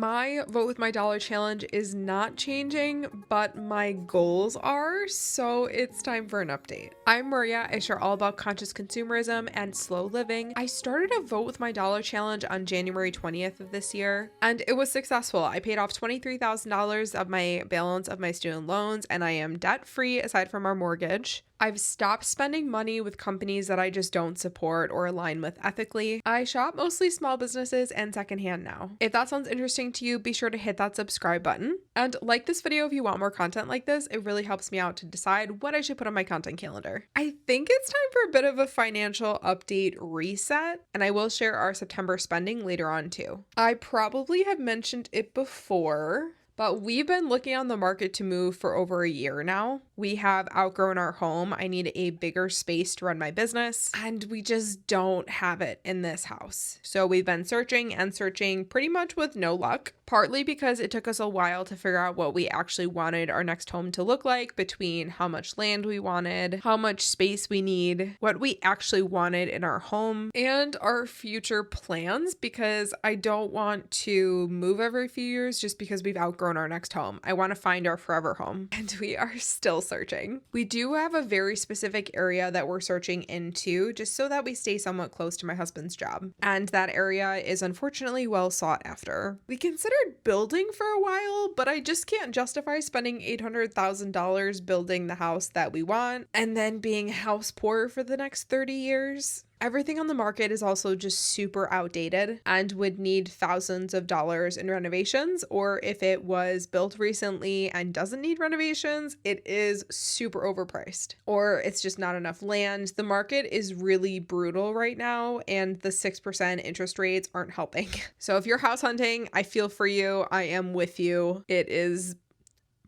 My Vote with My Dollar challenge is not changing, but my goals are, so it's time for an update. I'm Maria. I share all about conscious consumerism and slow living. I started a Vote with My Dollar challenge on January 20th of this year, and it was successful. I paid off $23,000 of my balance of my student loans, and I am debt-free aside from our mortgage. I've stopped spending money with companies that I just don't support or align with ethically. I shop mostly small businesses and secondhand now. If that sounds interesting to you, be sure to hit that subscribe button. And like this video if you want more content like this. It really helps me out to decide what I should put on my content calendar. I think it's time for a bit of a financial update reset, and I will share our September spending later on too. I probably have mentioned it before, but we've been looking on the market to move for over a year now. We have outgrown our home. I need a bigger space to run my business, and we just don't have it in this house. So we've been searching and searching pretty much with no luck, partly because it took us a while to figure out what we actually wanted our next home to look like, between how much land we wanted, how much space we need, what we actually wanted in our home, and our future plans, because I don't want to move every few years just because we've outgrown our next home. I want to find our forever home, and we are still searching. We do have a very specific area that we're searching into just so that we stay somewhat close to my husband's job, and that area is unfortunately well sought after. We considered building for a while, but I just can't justify spending $800,000 building the house that we want and then being house poor for the next 30 years. Everything on the market is also just super outdated and would need thousands of dollars in renovations, or if it was built recently and doesn't need renovations, it is super overpriced, or it's just not enough land. The market is really brutal right now, and the 6% interest rates aren't helping. So if you're house hunting, I feel for you. I am with you. It is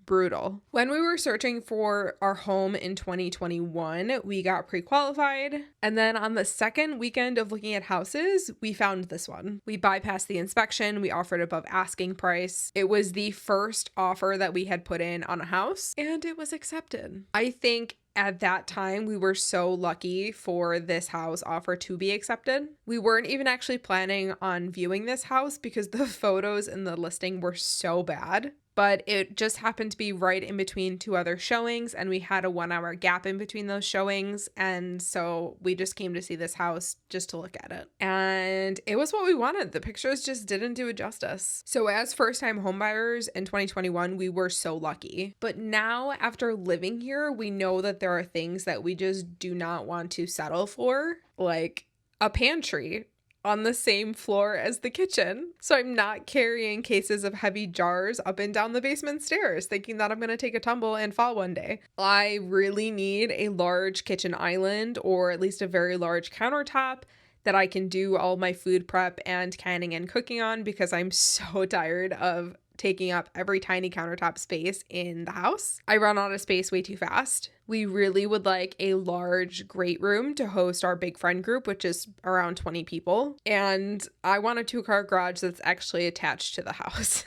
brutal. When we were searching for our home in 2021, we got pre-qualified. And then on the second weekend of looking at houses, we found this one. We bypassed the inspection. We offered above asking price. It was the first offer that we had put in on a house, and it was accepted. I think at that time, we were so lucky for this house offer to be accepted. We weren't even actually planning on viewing this house because the photos in the listing were so bad. But it just happened to be right in between two other showings, and we had a 1-hour gap in between those showings. And so we just came to see this house just to look at it. And it was what we wanted. The pictures just didn't do it justice. So as first-time homebuyers in 2021, we were so lucky. But now, after living here, we know that there are things that we just do not want to settle for, like a pantry on the same floor as the kitchen. So I'm not carrying cases of heavy jars up and down the basement stairs thinking that I'm going to take a tumble and fall one day. I really need a large kitchen island, or at least a very large countertop that I can do all my food prep and canning and cooking on, because I'm so tired of taking up every tiny countertop space in the house. I run out of space way too fast. We really would like a large great room to host our big friend group, which is around 20 people. And I want a 2-car garage that's actually attached to the house.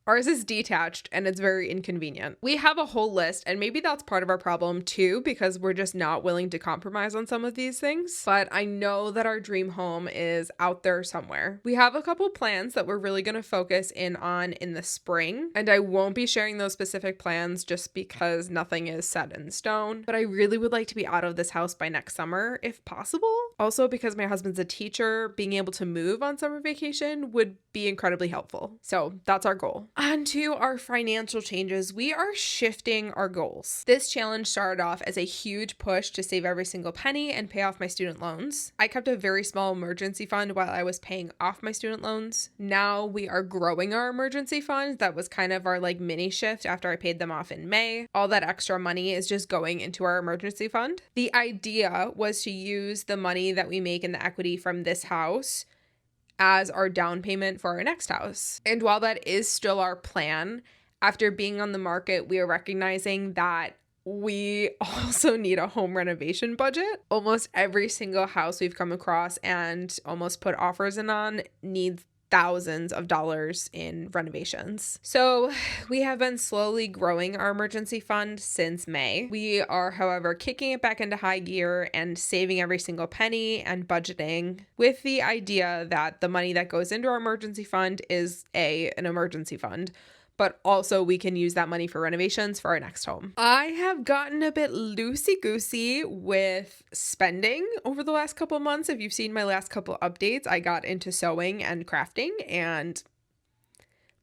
Ours is detached and it's very inconvenient. We have a whole list, and maybe that's part of our problem too, because we're just not willing to compromise on some of these things. But I know that our dream home is out there somewhere. We have a couple plans that we're really going to focus in on in the spring, and I won't be sharing those specific plans just because nothing is set in stone. But I really would like to be out of this house by next summer if possible. Also, because my husband's a teacher, being able to move on summer vacation would be incredibly helpful. So that's our goal. On to our financial changes. We are shifting our goals. This challenge started off as a huge push to save every single penny and pay off my student loans. I kept a very small emergency fund while I was paying off my student loans. Now we are growing our emergency fund. That was kind of our mini shift after I paid them off in May. All that extra money is just going into our emergency fund. The idea was to use the money that we make in the equity from this house as our down payment for our next house. And while that is still our plan, after being on the market, we are recognizing that we also need a home renovation budget. Almost every single house we've come across and almost put offers in on needs thousands of dollars in renovations. So we have been slowly growing our emergency fund since May. We are, however, kicking it back into high gear and saving every single penny and budgeting with the idea that the money that goes into our emergency fund is an emergency fund, but also we can use that money for renovations for our next home. I have gotten a bit loosey-goosey with spending over the last couple months. If you've seen my last couple updates, I got into sewing and crafting and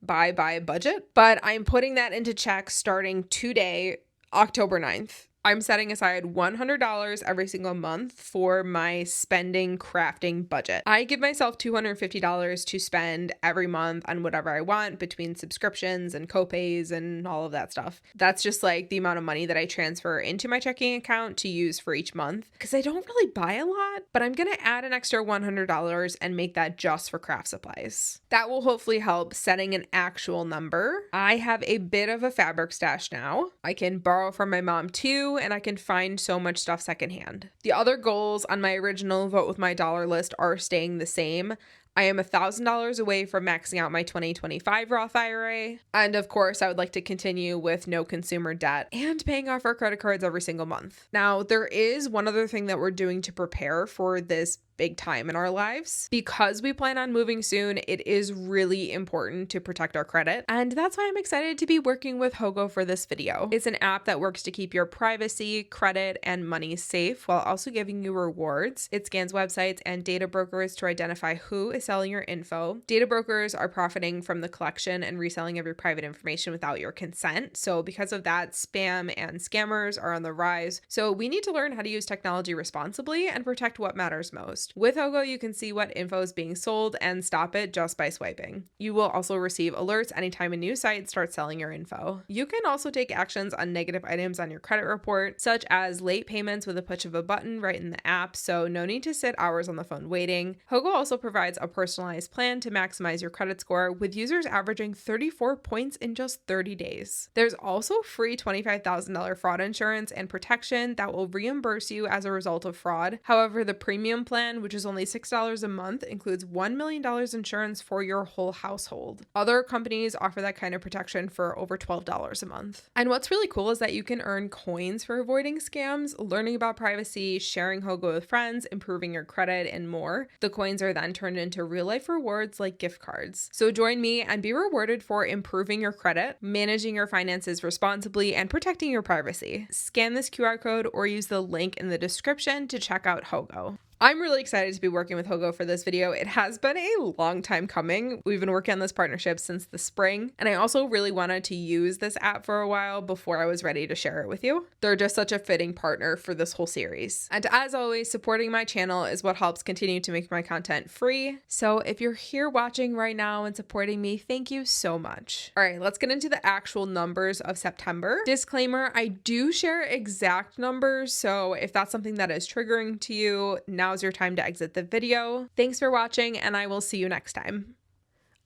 buy budget, but I'm putting that into check starting today, October 9th. I'm setting aside $100 every single month for my spending crafting budget. I give myself $250 to spend every month on whatever I want between subscriptions and copays and all of that stuff. That's just like the amount of money that I transfer into my checking account to use for each month because I don't really buy a lot, but I'm going to add an extra $100 and make that just for craft supplies. That will hopefully help setting an actual number. I have a bit of a fabric stash now. I can borrow from my mom too, and I can find so much stuff secondhand. The other goals on my original vote with my dollar list are staying the same. I am $1,000 away from maxing out my 2025 Roth IRA. And of course, I would like to continue with no consumer debt and paying off our credit cards every single month. Now, there is one other thing that we're doing to prepare for this big time in our lives. Because we plan on moving soon, it is really important to protect our credit. And that's why I'm excited to be working with Hogo for this video. It's an app that works to keep your privacy, credit, and money safe while also giving you rewards. It scans websites and data brokers to identify who is selling your info. Data brokers are profiting from the collection and reselling of your private information without your consent. So because of that, spam and scammers are on the rise. So we need to learn how to use technology responsibly and protect what matters most. With Hogo, you can see what info is being sold and stop it just by swiping. You will also receive alerts anytime a new site starts selling your info. You can also take actions on negative items on your credit report, such as late payments with a push of a button right in the app, so no need to sit hours on the phone waiting. Hogo also provides a personalized plan to maximize your credit score, with users averaging 34 points in just 30 days. There's also free $25,000 fraud insurance and protection that will reimburse you as a result of fraud. However, the premium plan, which is only $6 a month, includes $1 million insurance for your whole household. Other companies offer that kind of protection for over $12 a month. And what's really cool is that you can earn coins for avoiding scams, learning about privacy, sharing Hogo with friends, improving your credit, and more. The coins are then turned into real-life rewards like gift cards. So join me and be rewarded for improving your credit, managing your finances responsibly, and protecting your privacy. Scan this QR code or use the link in the description to check out Hogo. I'm really excited to be working with Hogo for this video. It has been a long time coming. We've been working on this partnership since the spring, and I also really wanted to use this app for a while before I was ready to share it with you. They're just such a fitting partner for this whole series. And as always, supporting my channel is what helps continue to make my content free. So if you're here watching right now and supporting me, thank you so much. All right, let's get into the actual numbers of September. Disclaimer, I do share exact numbers, so if that's something that is triggering to you, now's your time to exit the video. Thanks for watching, and I will see you next time.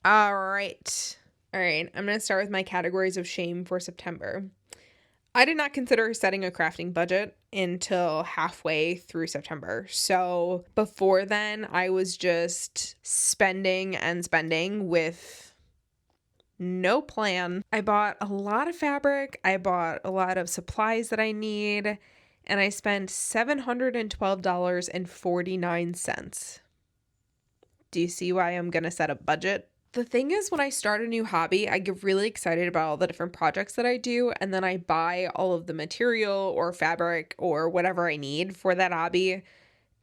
All right, I'm gonna start with my categories of shame for September. I did not consider setting a crafting budget until halfway through September. So before then, I was just spending and spending with no plan. I bought a lot of fabric. I bought a lot of supplies that I need, and I spent $712.49. Do you see why I'm gonna set a budget? The thing is, when I start a new hobby, I get really excited about all the different projects that I do, and then I buy all of the material or fabric or whatever I need for that hobby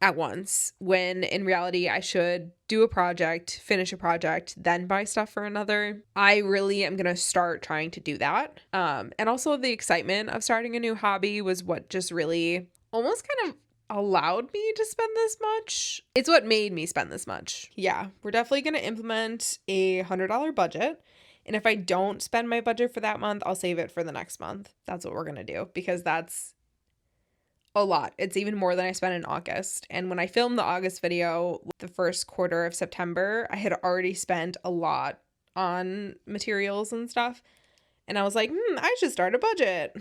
at once, when in reality I should do a project, finish a project, then buy stuff for another. I really am gonna start trying to do that. And also the excitement of starting a new hobby was what just really almost kind of allowed me to spend this much. It's what made me spend this much. Yeah, we're definitely gonna implement a $100 budget. And if I don't spend my budget for that month, I'll save it for the next month. That's what we're gonna do, because that's a lot. It's even more than I spent in August. And when I filmed the August video, the first quarter of September, I had already spent a lot on materials and stuff. And I was like, I should start a budget.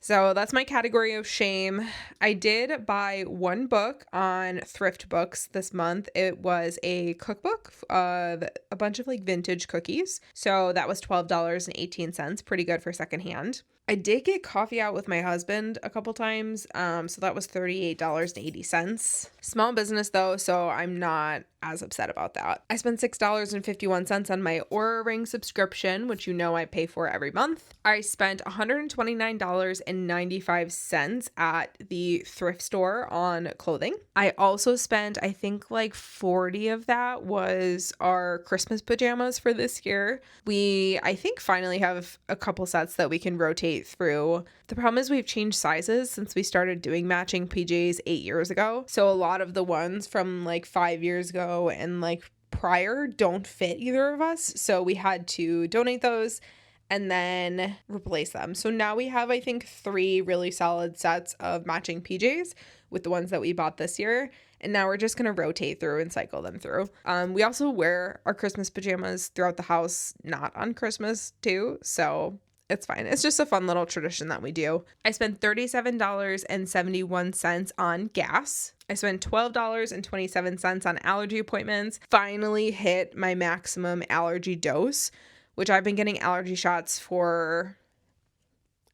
So that's my category of shame. I did buy one book on Thrift Books this month. It was a cookbook of a bunch of like vintage cookies. So that was $12.18, pretty good for secondhand. I did get coffee out with my husband a couple times, so that was $38.80. Small business though, so I'm not as upset about that. I spent $6.51 on my Aura Ring subscription, which you know I pay for every month. I spent $129.95 at the thrift store on clothing. I also spent, I think like 40 of that was our Christmas pajamas for this year. We, I think, finally have a couple sets that we can rotate through. The problem is we've changed sizes since we started doing matching PJs 8 years ago. So a lot of the ones from like 5 years ago and like prior don't fit either of us. So we had to donate those and then replace them. So now we have, I think, 3 really solid sets of matching PJs with the ones that we bought this year. And now we're just going to rotate through and cycle them through. We also wear our Christmas pajamas throughout the house, not on Christmas too. So it's fine. It's just a fun little tradition that we do. I spent $37.71 on gas. I spent $12.27 on allergy appointments. Finally hit my maximum allergy dose, which I've been getting allergy shots for,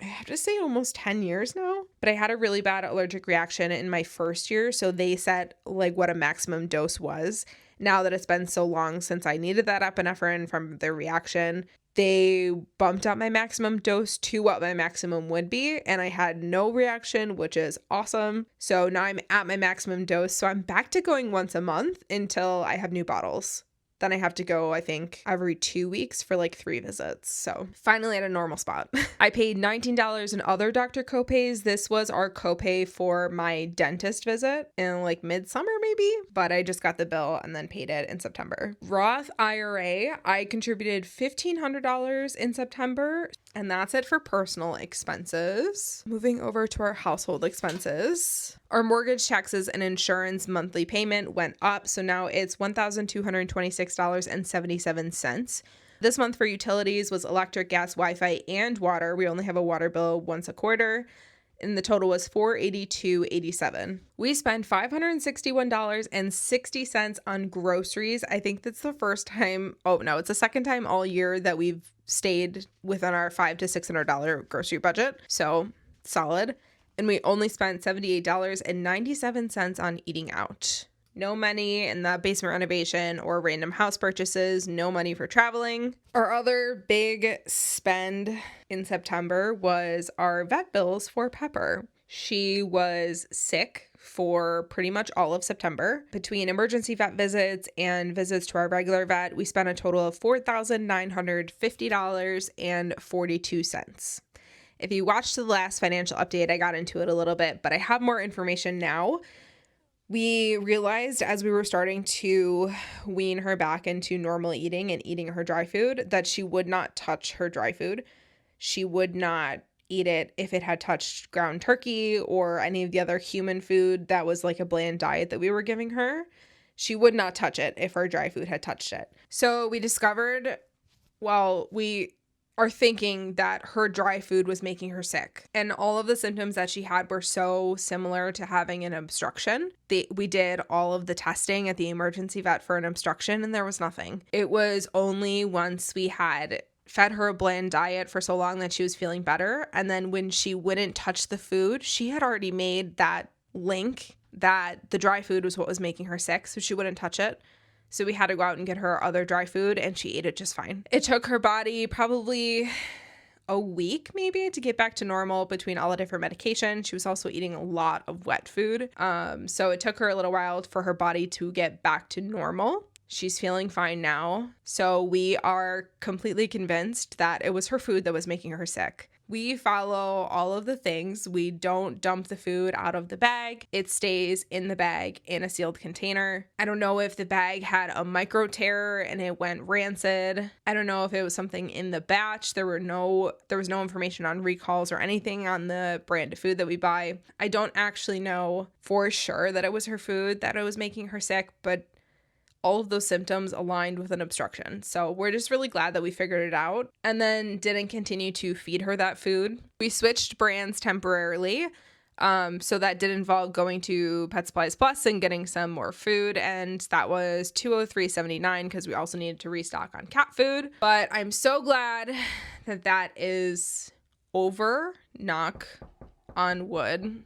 I have to say, almost 10 years now. But I had a really bad allergic reaction in my first year, so they set like what a maximum dose was. Now that it's been so long since I needed that epinephrine from the reaction, they bumped up my maximum dose to what my maximum would be, and I had no reaction, which is awesome. So now I'm at my maximum dose, so I'm back to going once a month until I have new bottles. Then I have to go, I think, every 2 weeks for like 3 visits. So finally at a normal spot. I paid $19 in other doctor copays. This was our copay for my dentist visit in like midsummer maybe, but I just got the bill and then paid it in September. Roth IRA, I contributed $1,500 in September, and that's it for personal expenses. Moving over to our household expenses. Our mortgage, taxes, and insurance monthly payment went up, so now it's $1,226.77. This month for utilities was electric, gas, Wi-Fi, and water. We only have a water bill once a quarter, and the total was $482.87. We spent $561.60 on groceries. I think that's the first time, it's the second time all year that we've stayed within our $500 to $600 grocery budget, so solid. And we only spent $78.97 on eating out. No money in the basement renovation or random house purchases. No money for traveling. Our other big spend in September was our vet bills for Pepper. She was sick for pretty much all of September. Between emergency vet visits and visits to our regular vet, we spent a total of $4,950.42. If you watched the last financial update, I got into it a little bit, but I have more information now. We realized as we were starting to wean her back into normal eating and eating her dry food that she would not touch her dry food. She would not eat it if it had touched ground turkey or any of the other human food that was like a bland diet that we were giving her. She would not touch it if her dry food had touched it. So we discovered, we are thinking that her dry food was making her sick. And all of the symptoms that she had were so similar to having an obstruction. We did all of the testing at the emergency vet for an obstruction and there was nothing. It was only once we had fed her a bland diet for so long that she was feeling better. And then when she wouldn't touch the food, she had already made that link that the dry food was what was making her sick. So she wouldn't touch it. So we had to go out and get her other dry food and she ate it just fine. It took her body probably a week maybe to get back to normal between all the different medications. She was also eating a lot of wet food. So it took her a little while for her body to get back to normal. She's feeling fine now. So we are completely convinced that it was her food that was making her sick. We follow all of the things. We don't dump the food out of the bag. It stays in the bag in a sealed container. I don't know if the bag had a micro tear and it went rancid. I don't know if it was something in the batch. There was no information on recalls or anything on the brand of food that we buy. I don't actually know for sure that it was her food that it was making her sick, but all of those symptoms aligned with an obstruction. So we're just really glad that we figured it out and then didn't continue to feed her that food. We switched brands temporarily. So that did involve going to Pet Supplies Plus and getting some more food, and that was $203.79 because we also needed to restock on cat food. But I'm so glad that that is over. Knock on wood.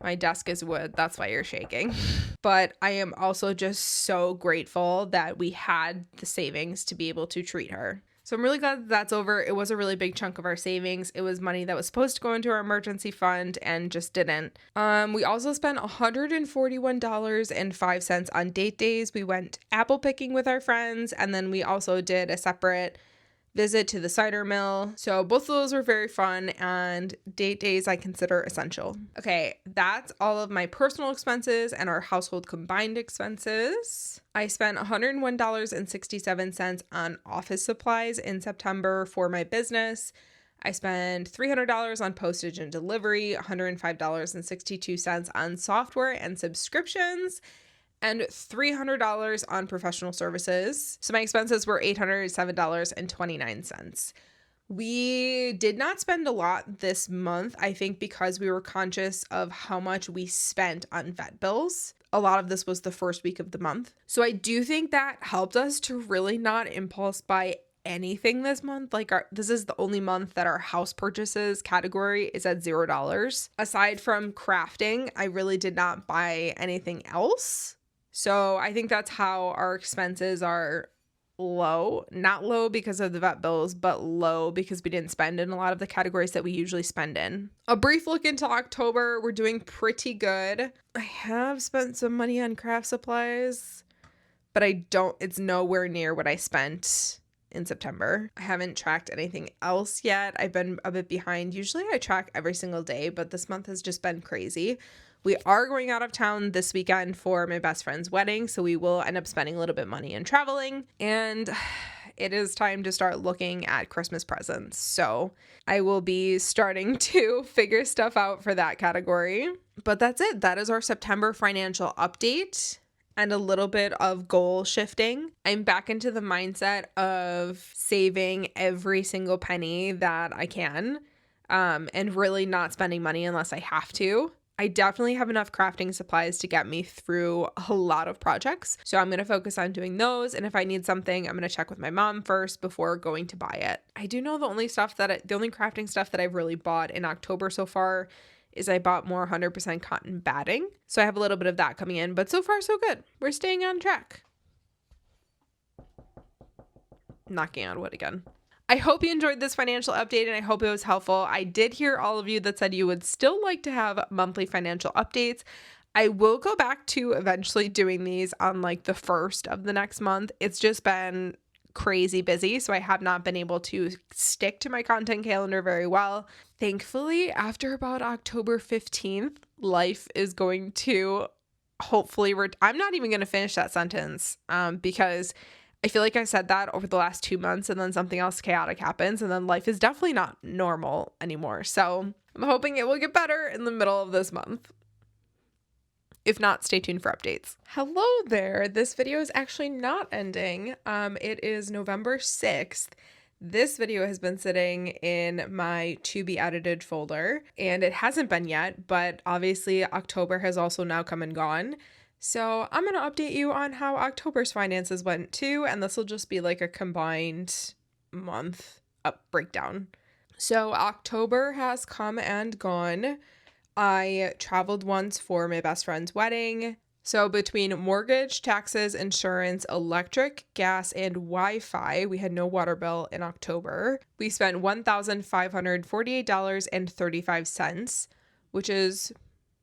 My desk is wood. That's why you're shaking. But I am also just so grateful that we had the savings to be able to treat her. So I'm really glad that that's over. It was a really big chunk of our savings. It was money that was supposed to go into our emergency fund and just didn't. We also spent $141.05 on date days. We went apple picking with our friends, and then we also did a separate visit to the cider mill. So both of those were very fun, and date days I consider essential. Okay, that's all of my personal expenses and our household combined expenses. I spent $101.67 on office supplies in September for my business. I spent $300 on postage and delivery, $105.62 on software and subscriptions, and $300 on professional services. So my expenses were $807.29. We did not spend a lot this month, I think because we were conscious of how much we spent on vet bills. A lot of this was the first week of the month. So I do think that helped us to really not impulse buy anything this month. Like this is the only month that our house purchases category is at $0. Aside from crafting, I really did not buy anything else. So I think that's how our expenses are low. Not low because of the vet bills, but low because we didn't spend in a lot of the categories that we usually spend in. A brief look into October. We're doing pretty good. I have spent some money on craft supplies, but it's nowhere near what I spent in September. I haven't tracked anything else yet. I've been a bit behind. Usually I track every single day, but this month has just been crazy. We are going out of town this weekend for my best friend's wedding, so we will end up spending a little bit of money and traveling, and it is time to start looking at Christmas presents. So I will be starting to figure stuff out for that category. But that's it. That is our September financial update and a little bit of goal shifting. I'm back into the mindset of saving every single penny that I can, and really not spending money unless I have to. I definitely have enough crafting supplies to get me through a lot of projects. So I'm going to focus on doing those. And if I need something, I'm going to check with my mom first before going to buy it. I do know the only crafting stuff that I've really bought in October so far is I bought more 100% cotton batting. So I have a little bit of that coming in, but so far so good. We're staying on track. Knocking on wood again. I hope you enjoyed this financial update and I hope it was helpful. I did hear all of you that said you would still like to have monthly financial updates. I will go back to eventually doing these on like the first of the next month. It's just been crazy busy, so I have not been able to stick to my content calendar very well. Thankfully, after about October 15th, life is going to hopefully I'm not even going to finish that sentence because I feel like I said that over the last 2 months and then something else chaotic happens and then life is definitely not normal anymore. So I'm hoping it will get better in the middle of this month. If not, stay tuned for updates. Hello there. This video is actually not ending. It is November 6th. This video has been sitting in my to be edited folder and it hasn't been yet, but obviously October has also now come and gone. So I'm going to update you on how October's finances went too, and this will just be like a combined month up breakdown. So October has come and gone. I traveled once for my best friend's wedding. So between mortgage, taxes, insurance, electric, gas, and Wi-Fi, we had no water bill in October. We spent $1,548.35, which is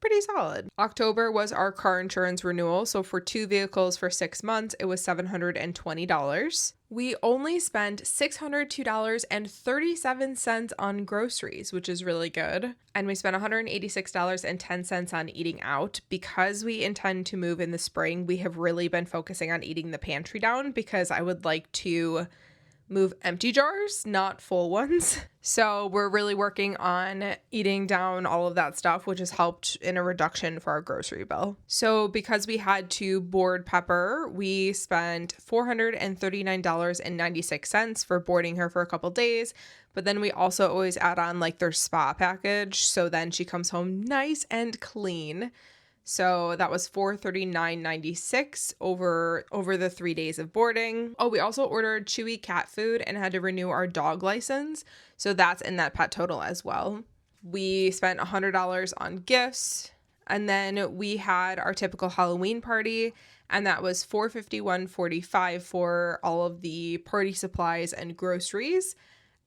pretty solid. October was our car insurance renewal, so for 2 vehicles for 6 months, it was $720. We only spent $602.37 on groceries, which is really good. And we spent $186.10 on eating out. Because we intend to move in the spring, we have really been focusing on eating the pantry down because I would like to move empty jars, not full ones. So we're really working on eating down all of that stuff, which has helped in a reduction for our grocery bill. So because we had to board Pepper, we spent $439.96 for boarding her for a couple days. But then we also always add on like their spa package. So then she comes home nice and clean. So that was $439.96 over the 3 days of boarding. Oh, we also ordered Chewy cat food and had to renew our dog license. So that's in that pet total as well. We spent $100 on gifts. And then we had our typical Halloween party. And that was $451.45 for all of the party supplies and groceries.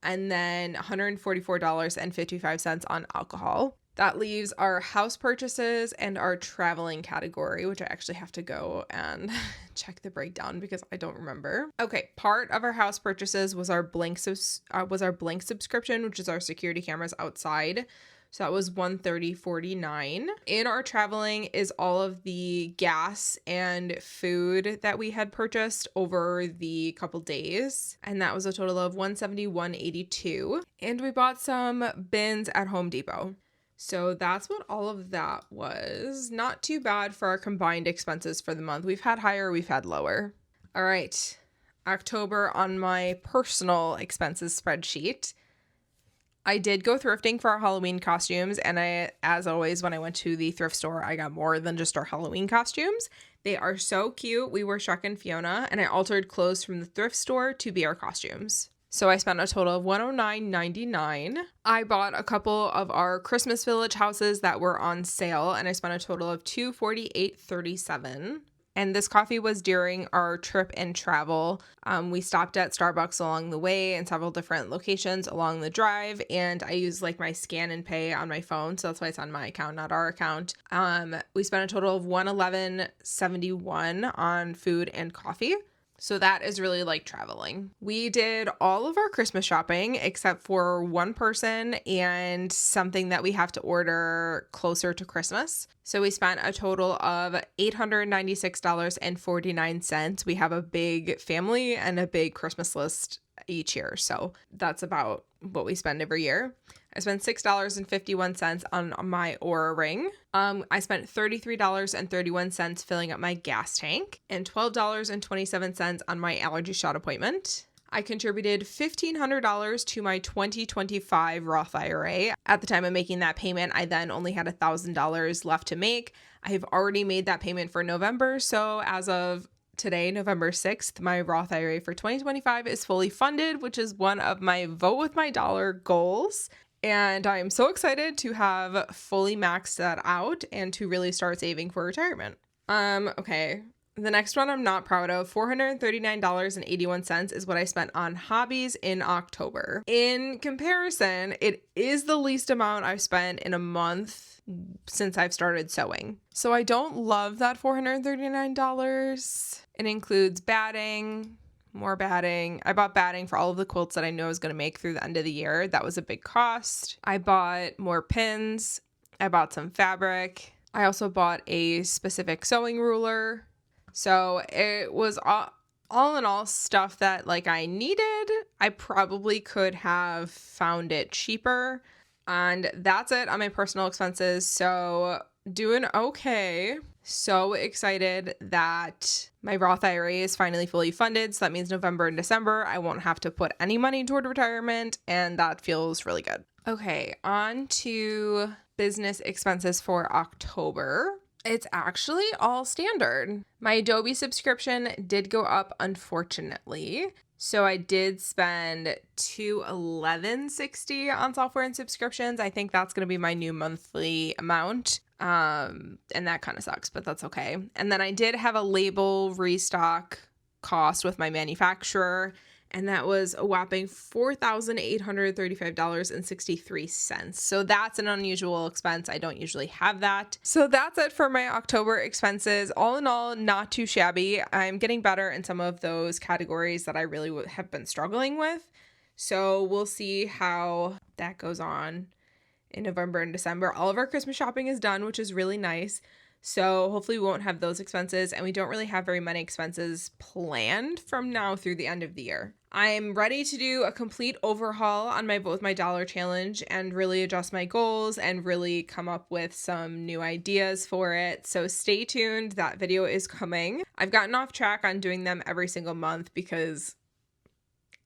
And then $144.55 on alcohol. That leaves our house purchases and our traveling category, which I actually have to go and check the breakdown because I don't remember. Okay, part of our house purchases was our Blink subscription, which is our security cameras outside. So that was $130.49. In our traveling is all of the gas and food that we had purchased over the couple days. And that was a total of $171.82. And we bought some bins at Home Depot. So that's what all of that was. Not too bad for our combined expenses for the month. We've had higher, we've had lower. All right, October on my personal expenses spreadsheet. I did go thrifting for our Halloween costumes, and as always, when I went to the thrift store, I got more than just our Halloween costumes. They are so cute. We were Shrek and Fiona, and I altered clothes from the thrift store to be our costumes. So I spent a total of $109.99. I bought a couple of our Christmas Village houses that were on sale, and I spent a total of $248.37. And this coffee was during our trip and travel. We stopped at Starbucks along the way and several different locations along the drive, and I used like my scan and pay on my phone, so that's why it's on my account, not our account. We spent a total of $111.71 on food and coffee. So that is really like traveling. We did all of our Christmas shopping except for one person and something that we have to order closer to Christmas. So we spent a total of $896.49. We have a big family and a big Christmas list each year. So that's about what we spend every year. I spent $6.51 on my Oura Ring. I spent $33.31 filling up my gas tank and $12.27 on my allergy shot appointment. I contributed $1,500 to my 2025 Roth IRA. At the time of making that payment, I then only had $1,000 left to make. I have already made that payment for November. So as of today, November 6th, my Roth IRA for 2025 is fully funded, which is one of my vote with my dollar goals. And I'm so excited to have fully maxed that out and to really start saving for retirement. Okay. The next one I'm not proud of, $439.81 is what I spent on hobbies in October. In comparison, it is the least amount I've spent in a month since I've started sewing. So I don't love that $439. It includes batting, more batting. I bought batting for all of the quilts that I know I was going to make through the end of the year. That was a big cost. I bought more pins. I bought some fabric. I also bought a specific sewing ruler. So it was all in all stuff that like I needed. I probably could have found it cheaper. And that's it on my personal expenses. So doing okay. So excited that my Roth IRA is finally fully funded. So that means November and December, I won't have to put any money toward retirement. And that feels really good. Okay, on to business expenses for October. It's actually all standard. My Adobe subscription did go up, unfortunately. So I did spend $211.60 on software and subscriptions. I think that's going to be my new monthly amount. And that kind of sucks, but that's okay. And then I did have a label restock cost with my manufacturer, and that was a whopping $4,835.63. So that's an unusual expense. I don't usually have that. So that's it for my October expenses. All in all, not too shabby. I'm getting better in some of those categories that I really have been struggling with. So we'll see how that goes on in November and December. All of our Christmas shopping is done, which is really nice. So hopefully we won't have those expenses, and we don't really have very many expenses planned from now through the end of the year. I'm ready to do a complete overhaul on both my dollar challenge and really adjust my goals and really come up with some new ideas for it. So stay tuned. That video is coming. I've gotten off track on doing them every single month because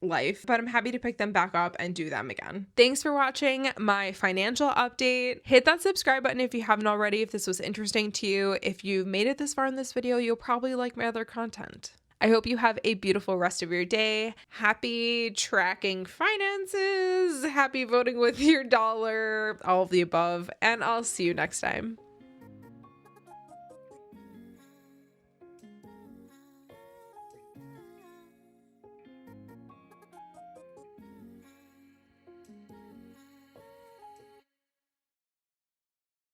life, but I'm happy to pick them back up and do them again. Thanks for watching my financial update. Hit that subscribe button if you haven't already, if this was interesting to you. If you've made it this far in this video, you'll probably like my other content. I hope you have a beautiful rest of your day. Happy tracking finances, happy voting with your dollar, all of the above, and I'll see you next time.